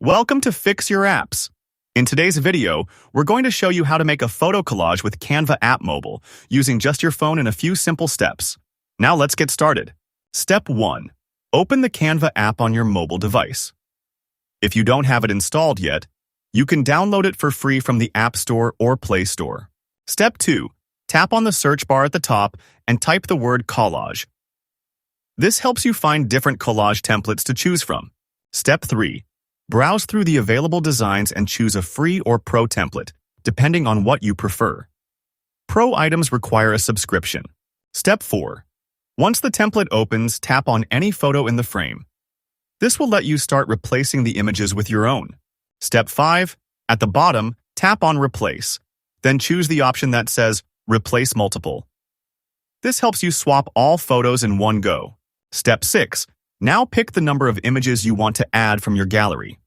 Welcome to Fix Your Apps. In today's video, we're going to show you how to make a photo collage with Canva app mobile using just your phone in a few simple steps. Now let's get started. Step 1. Open the Canva app on your mobile device. If you don't have it installed yet, you can download it for free from the App Store or Play Store. Step 2. Tap on the search bar at the top and type the word Collage. This helps you find different collage templates to choose from. Step 3. Browse through the available designs and choose a free or pro template, depending on what you prefer. Pro items require a subscription. Step 4. Once the template opens, tap on any photo in the frame. This will let you start replacing the images with your own. Step 5. At the bottom, tap on Replace. Then choose the option that says Replace Multiple. This helps you swap all photos in one go. Step 6. Now pick the number of images you want to add from your gallery.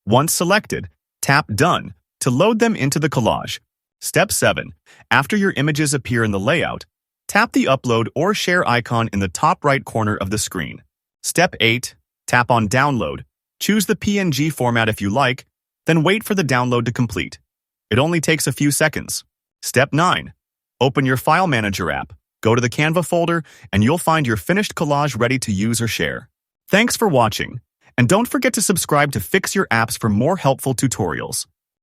Once selected, tap Done to load them into the collage. Step 7. After your images appear in the layout, tap the Upload or Share icon in the top right corner of the screen. Step 8. Tap on Download. Choose the PNG format if you like, then wait for the download to complete. It only takes a few seconds. Step 9. Open your File Manager app. Go to the Canva folder, and you'll find your finished collage ready to use or share. Thanks for watching, and don't forget to subscribe to Fix Your Apps for more helpful tutorials.